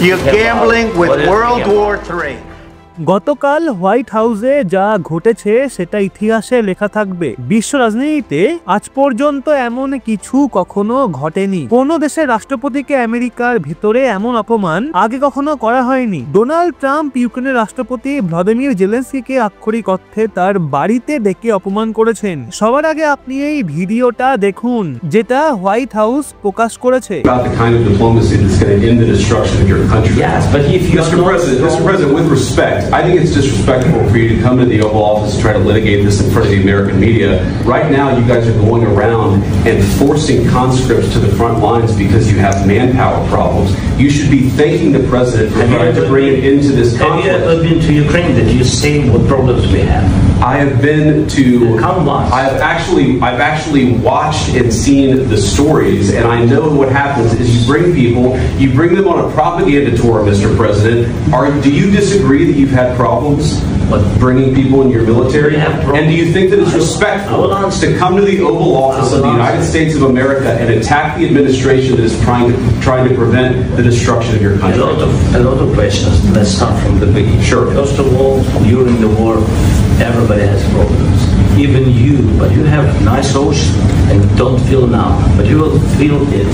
You're gambling with World War III. গতকাল white হাউসে যা ঘটেছে সেটা ইতিহাসে লেখা থাকবে। বিশ্ব রাজনীতিতে আজ পর্যন্ত এমন কিছু কখনো ঘটেনি। কোন দেশের রাষ্ট্রপতিকে আমেরিকার ভিতরে এমন অপমান আগে কখনো করা হয়নি। ডোনাল্ড ট্রাম্প ইউক্রেনের রাষ্ট্রপতি ভ্লাদিমির জেলেনস্কিকে আক্ষরিক অর্থে তার বাড়িতে ডেকে অপমান করেছেন। সবার আগে আপনি এই ভিডিওটা দেখুন, যেটা হোয়াইট হাউস প্রকাশ করেছে। Mr. President, with respect, I think it's disrespectful for you to come to the Oval Office and try to litigate this in front of the American media. Right now, you guys are going around and forcing conscripts to the front lines because you have manpower problems. You should be thanking the President for trying to bring it into this conflict. Have you ever been to Ukraine? Did you see what problems we have? I have been to. I've actually watched and seen the stories, and I know what happens is you bring them on a propaganda tour, Mr. President. Do you disagree that you've had problems bringing people in your military? And do you think that it's respectful to come to the Oval Office of the United States of America and attack the administration that is trying to prevent the destruction of your country? A lot of questions. Let's start from the beginning. Sure. First of all, during the war, everybody has problems. Even you, but you have nice ocean and don't feel now, but you will feel it.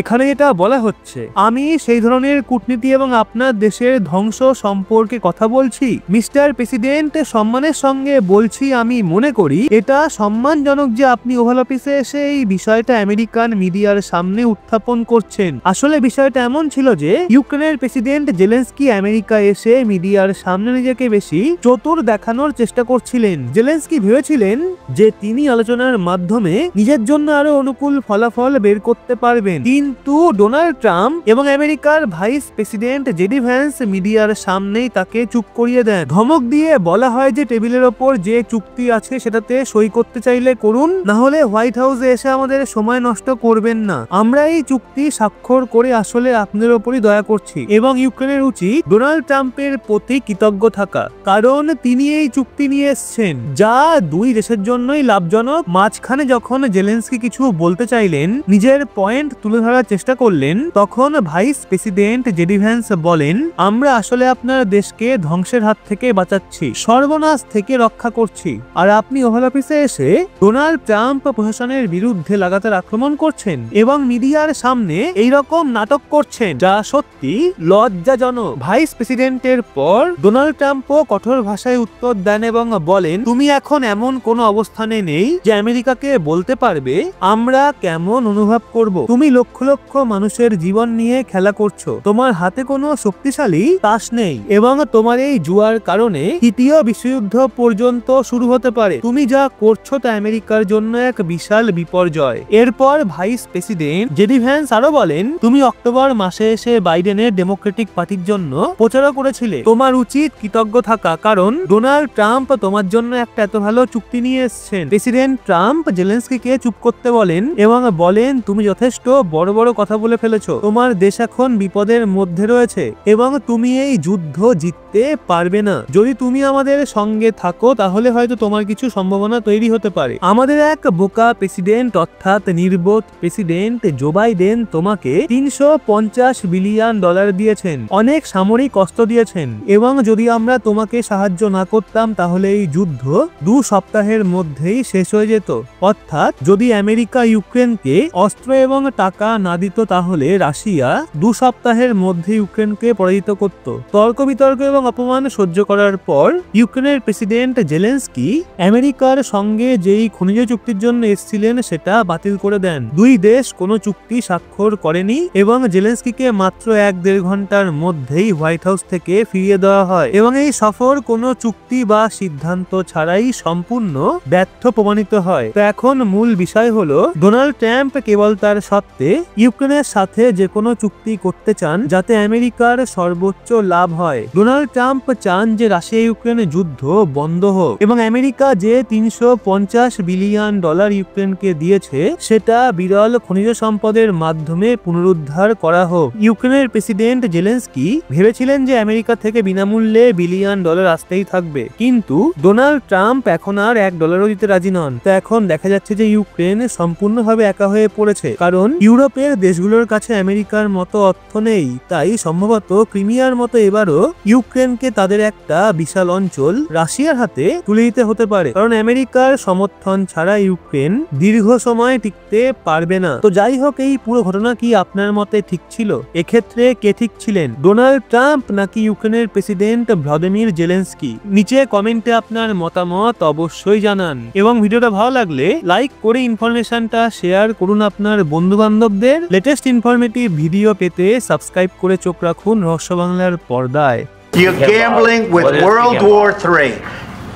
এখানে এটা বলা হচ্ছে, আমি সেই ধরনের কূটনীতি এবং আপনার দেশের ধ্বংস সম্পর্কে কথা বলছি। মিস্টার প্রেসিডেন্ট, সম্মানের সঙ্গে বলছি, আমি মনে করি এটা সম্মানজনক যে আপনি ওভাল অফিসে এসে এই বিষয়টা আমেরিকান মিডিয়ার সামনে উত্থাপন করছেন। আসলে বিষয়টা এমন ছিল যে ইউক্রেনের প্রেসিডেন্ট জেলেনস্কি আমেরিকা এসে মিডিয়ার সামনে নিজেকে বেশি চতুর দেখানোর চেষ্টা করছিলেন। জেলেনস্কি ভেবেছিলেন যে তিনি আলোচনার মাধ্যমে নিজের জন্য আরো অনুকূল ফলাফল বের করতে পারবেন। কিন্তু ডোনাল্ড ট্রাম্প এবং আমেরিকার ভাইস প্রেসিডেন্ট জেডি ভ্যান্স মিডিয়ার সামনেই তাকে চুপ করিয়ে দেন। ধমক দিয়ে বলা হয় যে টেবিলের ওপর যে চুক্তি আছে সেটাতে সই করতে চাইলে করুন, না হলে হোয়াইট হাউসে এসে আমাদের সময় নষ্ট করবেন না। আমরা এই চুক্তি স্বাক্ষর করে আসলে আপনাদের ওপরই দয়া করছি এবং ইউক্রেনের উচিত ডোনাল্ড ট্রাম্পের প্রতি কৃতজ্ঞ থাকা, কারণ তিনি এই চুক্তি নিয়ে এসেছেন যা দুই দেশের জন্যই লাভজনক। মাঝখানে যখন জেলেনস্কি কিছু বলতে চাইলেন, নিজের পয়েন্ট তুলে ধরার চেষ্টা করলেন, তখন ভাইস প্রেসিডেন্ট জেডি ভ্যান্স বলেন, আমরা আসলে আপনার দেশকে ধ্বংসের হাত থেকে বাঁচাচ্ছি, সর্বনাশ থেকে রক্ষা করছি, আর আপনি ওভাল অফিসে এসে ডোনাল্ড ট্রাম্প প্রশাসনের বিরুদ্ধে লাগাতার আক্রমণ করছেন এবং মিডিয়ার সামনে এইরকম নাটক করছেন, যা সত্যি লজ্জাজনক। ভাইস প্রেসিডেন্টের পর ডোনাল্ড ট্রাম্পও কঠোর ভাষায় উত্তর দেন এবং বলেন, তুমি এখন এমন কোন অবস্থানে নেই যে আমেরিকাকে বলতে পারবে আমরা কেমন অনুভব করব। তুমি লক্ষ লক্ষ মানুষের জীবন নিয়ে খেলা করছো, তোমার হাতে কোনো শক্তিশালী তাস নেই এবং তোমার এই জুয়ার কারণে তৃতীয় বিশ্বযুদ্ধ পর্যন্ত শুরু হতে পারে। তুমি যা করছো তা আমেরিকার জন্য এক বিশাল বিপর্যয়। এরপর ভাইস প্রেসিডেন্ট জেডি ভ্যান্স আরো বলেন, তুমি অক্টোবর মাসে এসে বাইডেনের ডেমোক্রেটিক পার্টির জন্য প্রচারও করেছিলে, তোমার উচিত কৃতজ্ঞ থাকা, কারণ ডোনাল্ড ট্রাম্প তোমার জন্য একটা এত ভালো চুক্তি নিয়ে এসেছেন। প্রেসিডেন্ট ট্রাম্প জেলেনস্কিকে চুপ করতে বলেন এবং বলেন, তুমি যথেষ্ট বড় বড় কথা বলে ফেলেছো, তোমার দেশ এখন বিপদের মধ্যে রয়েছে এবং তুমি এই যুদ্ধ জিততে পারবে না। যদি তুমি আমাদের সঙ্গে থাকো তাহলে হয়তো তোমার কিছু সম্ভাবনা তৈরি হতে পারে। আমাদের এক বোকা প্রেসিডেন্ট অর্থাৎ নির্বোধ প্রেসিডেন্ট জো বাইডেন তোমাকে $350 বিলিয়ন দিয়েছেন, অনেক সামরিক অস্ত্র দিয়েছেন এবং যদি আমরা তোমাকে সাহায্য না করতাম তাহলে এই যুদ্ধ 2 সপ্তাহের মধ্যেই শেষ হয়ে যেত। অর্থাৎ যদি আমেরিকা ইউক্রেনকে অস্ত্র এবং টাকা না দিত তাহলে রাশিয়া 2 সপ্তাহের মধ্যে ইউক্রেনকে পরাজিত করত। তর্ক বিতর্ক এবং অপমান সহ্য করার পর ইউক্রেনের প্রেসিডেন্ট জেলেনস্কি আমেরিকার সঙ্গে যেই খনিজ চুক্তির জন্য এসেছিলেন সেটা বাতিল করে দেন। দুই দেশ কোনো চুক্তি স্বাক্ষর করেনি এবং জেলেনস্কিকে মাত্র 1-1.5 ঘন্টার মধ্যেই হোয়াইট হাউস থেকে ফিরিয়ে দেওয়া হয় এবং এই সফর কোনো চুক্তি বা সিদ্ধান্ত ছাড়াই সম্পূর্ণ ব্যর্থ প্রমাণিত হয়। তো এখন মূল বিষয় হলো, ডোনাল্ড ট্রাম্প কেবল তার সত্ত্বে ইউক্রেনের সাথে যে কোনো চুক্তি করতে চান যাতে আমেরিকার সর্বোচ্চ লাভ হয়। ডোনাল্ড ট্রাম্প চান যে রাশিয়া ইউক্রেনের যুদ্ধ বন্ধ হোক এবং আমেরিকা যে $350 বিলিয়ন ইউক্রেনকে দিয়েছে সেটা বিরল খনিজ সম্পদের মাধ্যমে পুনরুদ্ধার করা হোক। ইউক্রেনের প্রেসিডেন্ট জেলেনস্কি ভেবেছিলেন যে আমেরিকা থেকে বিনামূল্যে $বিলিয়ন আসতেই থাকবে, কিন্তু ডোনাল্ড ট্রাম্প এখন আর $1 দিতে রাজি নন। তো এখন দেখা যাচ্ছে যে ইউক্রেন সম্পূর্ণভাবে একা হয়ে পড়েছে, কারণ ইউরোপ ইউরোপের দেশগুলোর কাছে আমেরিকার মতো অর্থ নেই, তাই সম্ভবত ক্রিমিয়ার মতো এবারও ইউক্রেনকে তাদের একটা বিশাল অঞ্চল রাশিয়ার হাতে তুলে দিতে হতে পারে, কারণ আমেরিকার সমর্থন ছাড়া ইউক্রেন দীর্ঘ সময় টিকতে পারবে না। তো যাই হোক, এই পুরো ঘটনা কি আপনার মতে ঠিক ছিল? এক্ষেত্রে কে ঠিক ছিলেন, ডোনাল্ড ট্রাম্প নাকি ইউক্রেনের প্রেসিডেন্ট ভ্লাদিমির জেলেনস্কি? নিচে কমেন্টে আপনার মতামত অবশ্যই জানান, এবং ভিডিওটা ভালো লাগলে লাইক করে ইনফরমেশনটা শেয়ার করুন আপনার বন্ধু বান্ধবদের। লেটেস্ট ইনফরমেটিভ ভিডিও পেতে সাবস্ক্রাইব করে চোখ রাখুন রহস্য বাংলার পর্দায়। You're gambling with World War III.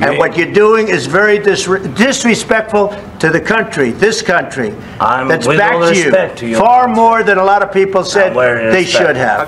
And what you're doing is very disrespectful to the country, this country, that's backed you far more than a lot of people said they should have.